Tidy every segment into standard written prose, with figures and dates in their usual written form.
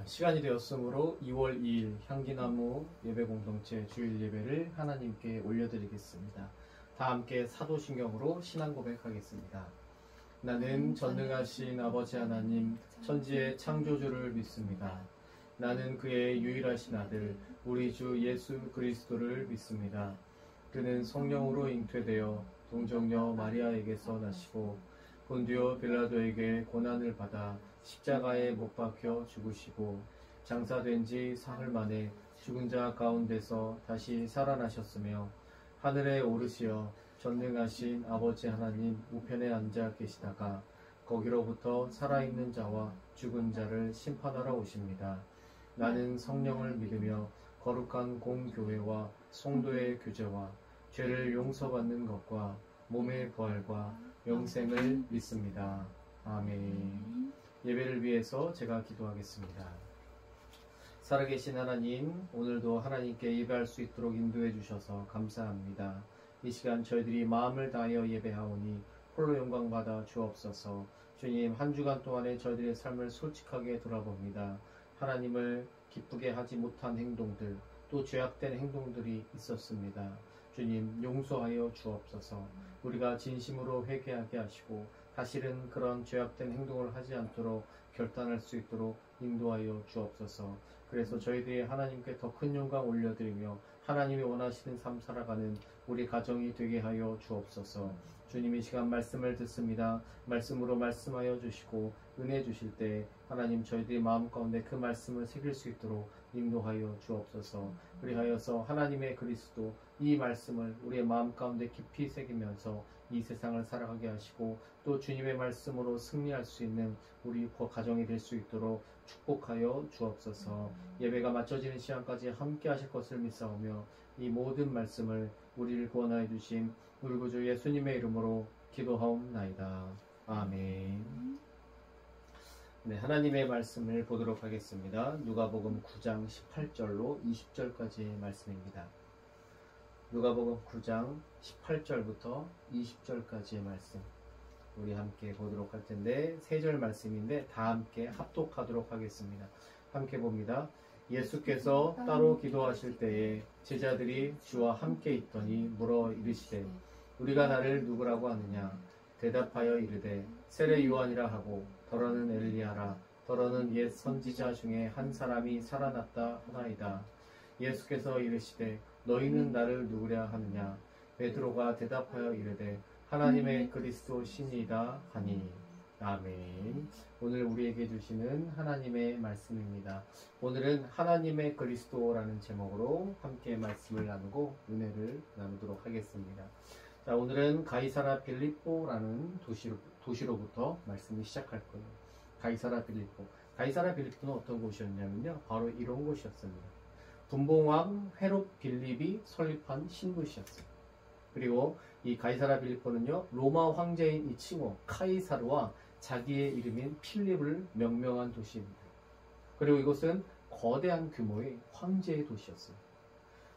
시간이 되었으므로 2월 2일 향기나무 예배공동체 주일 예배를 하나님께 올려드리겠습니다. 다 함께 사도신경으로 신앙 고백하겠습니다. 나는 전능하신 아버지 하나님 천지의 창조주를 믿습니다. 나는 그의 유일하신 아들 우리 주 예수 그리스도를 믿습니다. 그는 성령으로 잉태되어 동정녀 마리아에게서 나시고 본디오 빌라도에게 고난을 받아 십자가에 못 박혀 죽으시고 장사된 지 사흘 만에 죽은 자 가운데서 다시 살아나셨으며 하늘에 오르시어 전능하신 아버지 하나님 우편에 앉아 계시다가 거기로부터 살아있는 자와 죽은 자를 심판하러 오십니다. 나는 성령을 믿으며 거룩한 공교회와 성도의 교제와 죄를 용서받는 것과 몸의 부활과 영생을 믿습니다. 아멘. 예배를 위해서 제가 기도하겠습니다. 살아계신 하나님, 오늘도 하나님께 예배할 수 있도록 인도해 주셔서 감사합니다. 이 시간 저희들이 마음을 다하여 예배하오니 홀로 영광 받아 주옵소서. 주님, 한 주간 동안에 저희들의 삶을 솔직하게 돌아봅니다. 하나님을 기쁘게 하지 못한 행동들, 또 죄악된 행동들이 있었습니다. 주님, 용서하여 주옵소서. 우리가 진심으로 회개하게 하시고 다시는 그런 죄악된 행동을 하지 않도록 결단할 수 있도록 인도하여 주옵소서. 그래서 저희들이 하나님께 더 큰 영광 올려드리며 하나님이 원하시는 삶 살아가는 우리 가정이 되게 하여 주옵소서. 주님, 이 시간 말씀을 듣습니다. 말씀으로 말씀하여 주시고 은혜 주실 때 하나님 저희들의 마음 가운데 그 말씀을 새길 수 있도록 인도하여 주옵소서. 그리하여서 하나님의 그리스도 이 말씀을 우리의 마음 가운데 깊이 새기면서 이 세상을 살아가게 하시고 또 주님의 말씀으로 승리할 수 있는 우리 가정이 될 수 있도록 축복하여 주옵소서. 예배가 마쳐지는 시간까지 함께 하실 것을 믿사오며 이 모든 말씀을 우리를 구원하여 주신 우리 구주 예수님의 이름으로 기도하옵나이다. 아멘. 네, 하나님의 말씀을 보도록 하겠습니다. 누가복음 9장 18절로 20절까지의 말씀입니다. 누가복음 9장 18절부터 20절까지의 말씀 우리 함께 보도록 할 텐데 3절 말씀인데 다 함께 합독하도록 하겠습니다. 함께 봅니다. 예수께서 따로 기도하실 때에 제자들이 주와 함께 있더니 물어 이르시되 우리가 나를 누구라고 하느냐? 대답하여 이르되 세례 요한이라 하고 더러는 엘리야라 더러는 옛 선지자 중에 한 사람이 살아났다 하나이다. 예수께서 이르시되 너희는 나를 누구랴 하느냐? 베드로가 대답하여 이르되 하나님의 그리스도 신이다 하니. 아멘. 오늘 우리에게 주시는 하나님의 말씀입니다. 오늘은 하나님의 그리스도라는 제목으로 함께 말씀을 나누고 은혜를 나누도록 하겠습니다. 자, 오늘은 가이사라 빌립보라는 도시로부터 말씀을 시작할 거예요. 가이사라 빌립보. 가이사라 빌립보는 어떤 곳이었냐면요, 바로 이런 곳이었습니다. 분봉왕 헤롯 빌립이 설립한 신도시였어요. 그리고 이 가이사라 빌립보는요, 로마 황제인 이 칭호 카이사르와 자기의 이름인 필립을 명명한 도시입니다. 그리고 이곳은 거대한 규모의 황제의 도시였어요.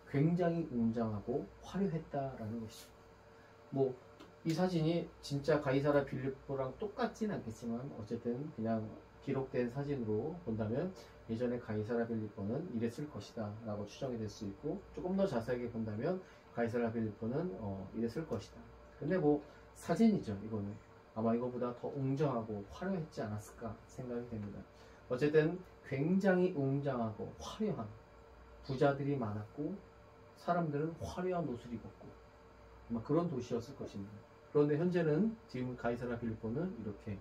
굉장히 웅장하고 화려했다라는 것이죠. 이 사진이 진짜 가이사라 빌립보랑 똑같진 않겠지만 어쨌든 그냥 기록된 사진으로 본다면 예전에 가이사라 빌립보는 이랬을 것이다 라고 추정이 될 수 있고, 조금 더 자세하게 본다면 가이사라 빌립보는 이랬을 것이다. 근데 사진이죠. 이거는 아마 이거보다 더 웅장하고 화려했지 않았을까 생각이 됩니다. 어쨌든 굉장히 웅장하고 화려한, 부자들이 많았고 사람들은 화려한 옷을 입었고 아마 그런 도시였을 것입니다. 그런데 현재는 지금 가이사라 빌립보는 이렇게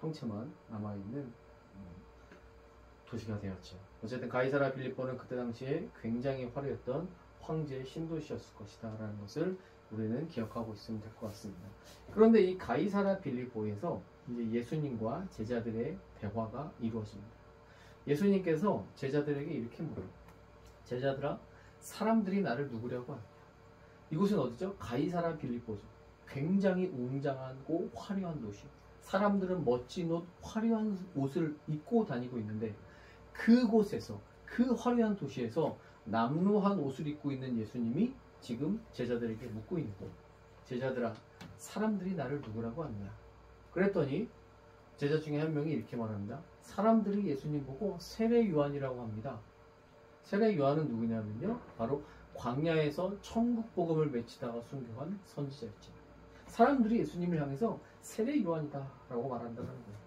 형체만 남아있는 도시가 되었죠. 어쨌든 가이사라 빌립보는 그때 당시에 굉장히 화려했던 황제의 신도시였을 것이다 라는 것을 우리는 기억하고 있으면 될 것 같습니다. 그런데 이 가이사라 빌립보에서 이제 예수님과 제자들의 대화가 이루어집니다. 예수님께서 제자들에게 이렇게 물어요. 제자들아, 사람들이 나를 누구라고 하느냐? 이곳은 어디죠? 가이사라 빌립보죠. 굉장히 웅장하고 화려한 도시. 사람들은 멋진 옷, 화려한 옷을 입고 다니고 있는데 그곳에서, 그 화려한 도시에서 남루한 옷을 입고 있는 예수님이 지금 제자들에게 묻고 있는 거예요. 제자들아, 사람들이 나를 누구라고 하느냐? 그랬더니 제자 중에 한 명이 이렇게 말합니다. 사람들이 예수님 보고 세례 요한이라고 합니다. 세례 요한은 누구냐면요, 바로 광야에서 천국 복음을 외치다가 순교한 선지자였죠. 사람들이 예수님을 향해서 세례 요한이다 라고 말한다는 거예요.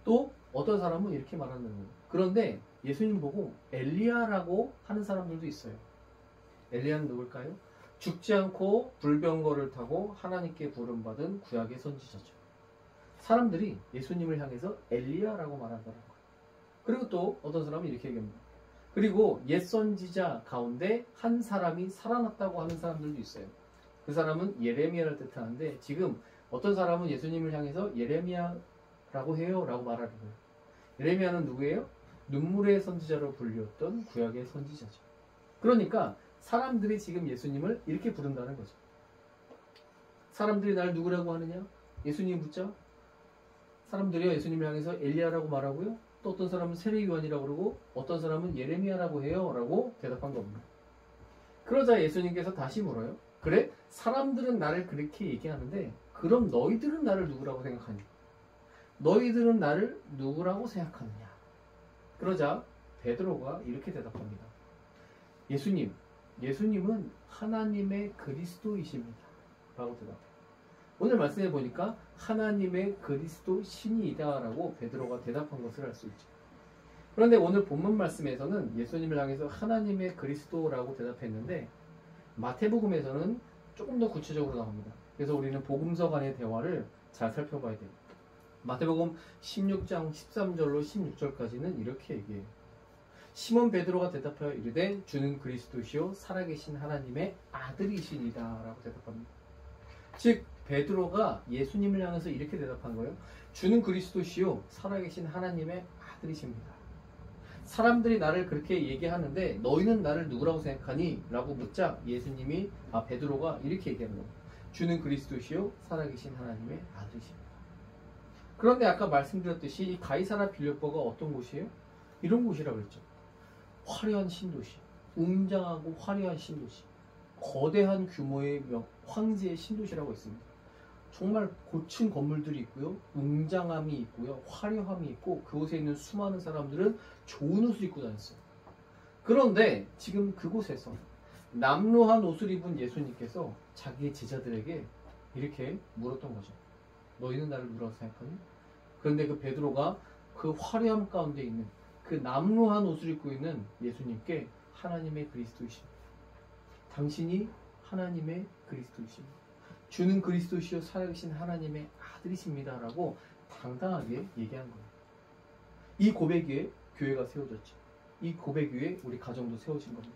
또 어떤 사람은 이렇게 말하는 거예요. 그런데 예수님 보고 엘리야라고 하는 사람들도 있어요. 엘리야는 누굴까요? 죽지 않고 불병거를 타고 하나님께 부름받은 구약의 선지자죠. 사람들이 예수님을 향해서 엘리야라고 말한다는 거예요. 그리고 또 어떤 사람은 이렇게 얘기합니다. 그리고 옛 선지자 가운데 한 사람이 살아났다고 하는 사람들도 있어요. 그 사람은 예레미야를 뜻하는데, 지금 어떤 사람은 예수님을 향해서 예레미야라고 해요 라고 말하는 거예요. 예레미야는 누구예요? 눈물의 선지자로 불렸던 구약의 선지자죠. 그러니까 사람들이 지금 예수님을 이렇게 부른다는 거죠. 사람들이 날 누구라고 하느냐? 예수님 묻자. 사람들이 예수님을 향해서 엘리야라고 말하고요. 또 어떤 사람은 세례 요한이라고 그러고 어떤 사람은 예레미야라고 해요 라고 대답한 겁니다. 그러자 예수님께서 다시 물어요. 그래? 사람들은 나를 그렇게 얘기하는데 그럼 너희들은 나를 누구라고 생각하니? 너희들은 나를 누구라고 생각하느냐? 그러자 베드로가 이렇게 대답합니다. 예수님은 하나님의 그리스도이십니다 라고 대답해요. 오늘 말씀해 보니까 하나님의 그리스도 신이다 라고 베드로가 대답한 것을 알 수 있죠. 그런데 오늘 본문 말씀에서는 예수님을 향해서 하나님의 그리스도라고 대답했는데 마태복음에서는 조금 더 구체적으로 나옵니다. 그래서 우리는 복음서 간의 대화를 잘 살펴봐야 돼요. 마태복음 16장 13절로 16절까지는 이렇게 얘기해요. 시몬 베드로가 대답하여 이르되 주는 그리스도시요 살아계신 하나님의 아들이시니라 라고 대답합니다. 즉 베드로가 예수님을 향해서 이렇게 대답한 거예요. 주는 그리스도시요 살아계신 하나님의 아들이십니다. 사람들이 나를 그렇게 얘기하는데 너희는 나를 누구라고 생각하니? 라고 묻자 베드로가 이렇게 얘기하는 거예요. 주는 그리스도시요 살아계신 하나님의 아들이십니다. 그런데 아까 말씀드렸듯이 이 가이사라 빌립보가 어떤 곳이에요? 이런 곳이라고 했죠. 화려한 신도시, 웅장하고 화려한 신도시, 거대한 규모의 황제의 신도시라고 했습니다. 정말 고층 건물들이 있고요, 웅장함이 있고요, 화려함이 있고 그곳에 있는 수많은 사람들은 좋은 옷을 입고 다녔어요. 그런데 지금 그곳에서 남루한 옷을 입은 예수님께서 자기의 제자들에게 이렇게 물었던 거죠. 너희는 나를 누구라고 생각하니? 그런데 그 베드로가 그 화려함 가운데 있는 그 남루한 옷을 입고 있는 예수님께 하나님의 그리스도이십니다. 당신이 하나님의 그리스도이십니다. 주는 그리스도시요 살아계신 하나님의 아들이십니다 라고 당당하게 얘기한 거예요. 이 고백 위에 교회가 세워졌죠. 이 고백 위에 우리 가정도 세워진 겁니다.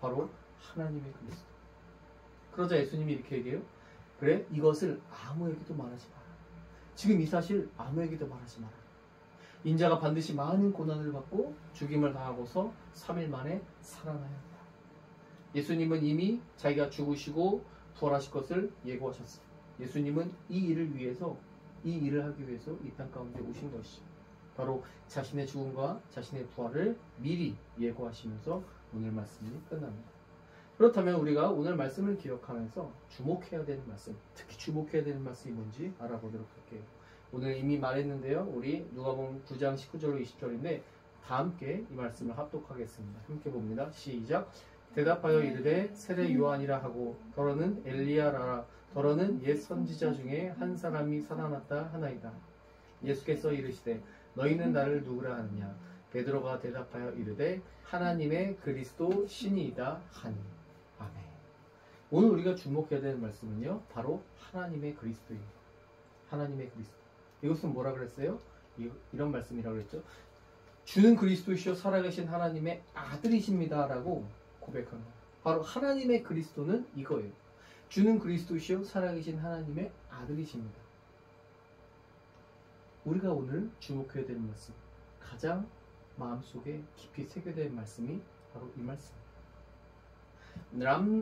바로 하나님의 그리스도. 그러자 예수님이 이렇게 얘기해요. 그래, 이것을 아무에게도 말하지 마라. 지금 이 사실 아무에게도 말하지 마라. 인자가 반드시 많은 고난을 받고 죽임을 당하고서 3일 만에 살아나야 한다. 예수님은 이미 자기가 죽으시고 부활하실 것을 예고하셨어요. 예수님은 이 일을 하기 위해서 이 땅 가운데 오신 것이죠. 바로 자신의 죽음과 자신의 부활을 미리 예고하시면서 오늘 말씀이 끝납니다. 그렇다면 우리가 오늘 말씀을 기억하면서 주목해야 되는 말씀, 특히 주목해야 되는 말씀이 뭔지 알아보도록 할게요. 오늘 이미 말했는데요. 우리 누가복음 9장 19절로 20절인데 다 함께 이 말씀을 합독하겠습니다. 함께 봅니다. 시작. 대답하여 이르되 세례 요한이라 하고 더러는 엘리야라 더러는 옛 선지자 중에 한 사람이 살아났다 하나이다. 예수께서 이르시되 너희는 나를 누구라 하느냐? 베드로가 대답하여 이르되 하나님의 그리스도 신이이다 하니. 아멘. 오늘 우리가 주목해야 되는 말씀은요, 바로 하나님의 그리스도입니다. 하나님의 그리스도. 이것은 뭐라 그랬어요? 이런 말씀이라고 그랬죠. 주는 그리스도시요 살아계신 하나님의 아들이십니다 라고 고백한 거예요. 바로 하나님의 그리스도는 이거예요. 주는 그리스도시요 살아계신 하나님의 아들이십니다. 우리가 오늘 주목해야 되는 말씀, 가장 마음속에 깊이 새겨야 되는 말씀이 바로 이 말씀입니다.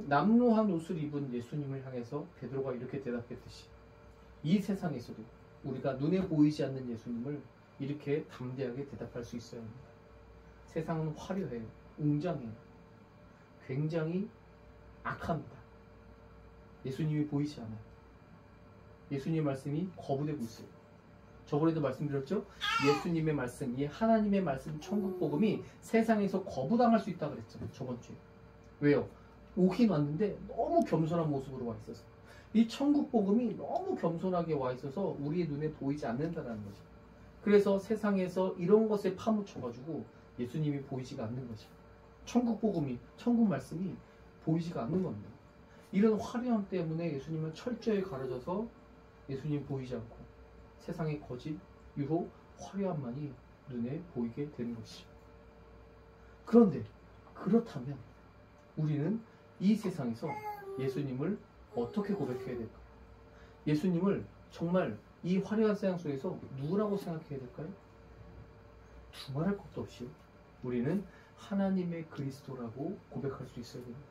남루한 옷을 입은 예수님을 향해서 베드로가 이렇게 대답했듯이 이 세상에서도 우리가 눈에 보이지 않는 예수님을 이렇게 담대하게 대답할 수 있어야 합니다. 세상은 화려해요. 웅장해요. 굉장히 악합니다. 예수님이 보이지 않아요. 예수님의 말씀이 거부되고 있어요. 저번에도 말씀드렸죠? 예수님의 말씀, 이 하나님의 말씀, 천국 복음이 세상에서 거부당할 수 있다고 그랬잖아요. 저번 주에. 왜요? 오긴 왔는데 너무 겸손한 모습으로 와 있어서. 이 천국 복음이 너무 겸손하게 와 있어서 우리의 눈에 보이지 않는다는 거죠. 그래서 세상에서 이런 것에 파묻혀가지고 예수님이 보이지가 않는 거죠. 천국 복음이, 천국 말씀이 보이지가 않는 겁니다. 이런 화려함 때문에 예수님은 철저히 가려져서 예수님 보이지 않고 세상의 거짓, 유혹, 화려함만이 눈에 보이게 되는 것이죠. 그런데 그렇다면 우리는 이 세상에서 예수님을 어떻게 고백해야 될까요? 예수님을 정말 이 화려한 세상 속에서 누구라고 생각해야 될까요? 두말할 것도 없이 우리는 하나님의 그리스도라고 고백할 수 있어야 됩니다.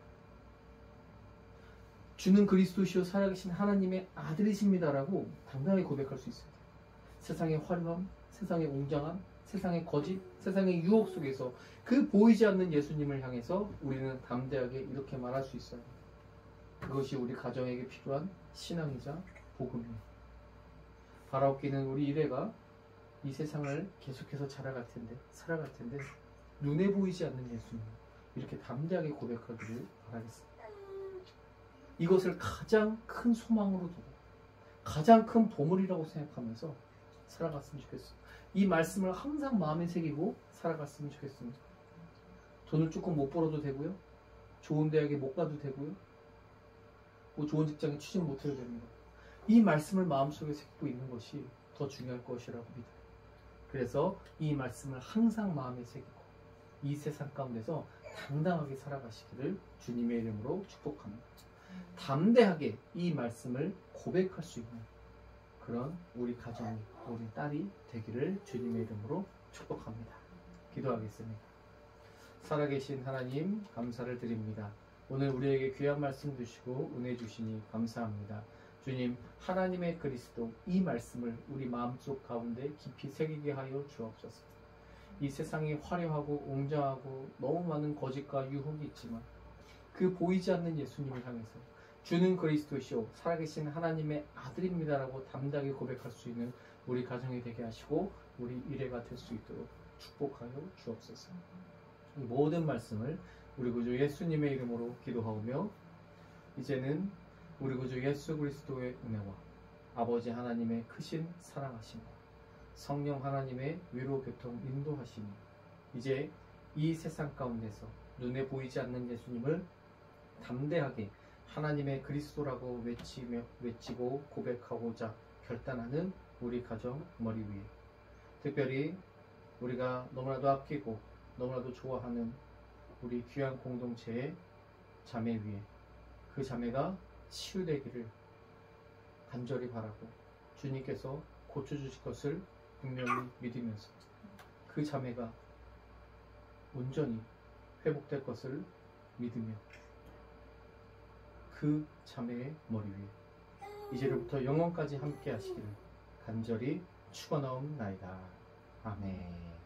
주는 그리스도시요 살아계신 하나님의 아들이십니다라고 당당하게 고백할 수 있어요. 세상의 화려함, 세상의 웅장함, 세상의 거짓, 세상의 유혹 속에서 그 보이지 않는 예수님을 향해서 우리는 담대하게 이렇게 말할 수 있어요. 그것이 우리 가정에게 필요한 신앙이자 복음이에요. 바라옵기는 우리 이래가 이 세상을 계속해서 살아갈 텐데 눈에 보이지 않는 예수님 이렇게 담대하게 고백하기를 바라겠습니다. 이것을 가장 큰 소망으로 두고 가장 큰 보물이라고 생각하면서 살아갔으면 좋겠어요. 이 말씀을 항상 마음에 새기고 살아갔으면 좋겠습니다. 돈을 조금 못 벌어도 되고요. 좋은 대학에 못 가도 되고요. 뭐 좋은 직장에 취직 못 해도 됩니다. 이 말씀을 마음속에 새기고 있는 것이 더 중요할 것이라고 믿어요. 그래서 이 말씀을 항상 마음에 새기고 이 세상 가운데서 당당하게 살아가시기를 주님의 이름으로 축복합니다. 담대하게 이 말씀을 고백할 수 있는 그런 우리 가정이, 우리 딸이 되기를 주님의 이름으로 축복합니다. 기도하겠습니다. 살아계신 하나님 감사를 드립니다. 오늘 우리에게 귀한 말씀 주시고 은혜 주시니 감사합니다. 주님, 하나님의 그리스도 이 말씀을 우리 마음속 가운데 깊이 새기게 하여 주옵소서. 이 세상이 화려하고 웅장하고 너무 많은 거짓과 유혹이 있지만 그 보이지 않는 예수님을 향해서 주는 그리스도시요 살아계신 하나님의 아들입니다라고 담대하게 고백할 수 있는 우리 가정이 되게 하시고 우리 일회가 될 수 있도록 축복하여 주옵소서. 이 모든 말씀을 우리 구주 예수님의 이름으로 기도하오며 이제는 우리 구주 예수 그리스도의 은혜와 아버지 하나님의 크신 사랑하심과 성령 하나님의 위로 교통 인도하심이 이제 이 세상 가운데서 눈에 보이지 않는 예수님을 담대하게 하나님의 그리스도라고 외치고 고백하고자 결단하는 우리 가정 머리 위에 특별히 우리가 너무나도 아끼고 너무나도 좋아하는 우리 귀한 공동체의 자매 위에 그 자매가 치유되기를 간절히 바라고 주님께서 고쳐주실 것을 분명히 믿으면서 그 자매가 온전히 회복될 것을 믿으며 그 자매의 머리 위에 이제로부터 영원까지 함께 하시기를 간절히 축원하옵나이다. 아멘.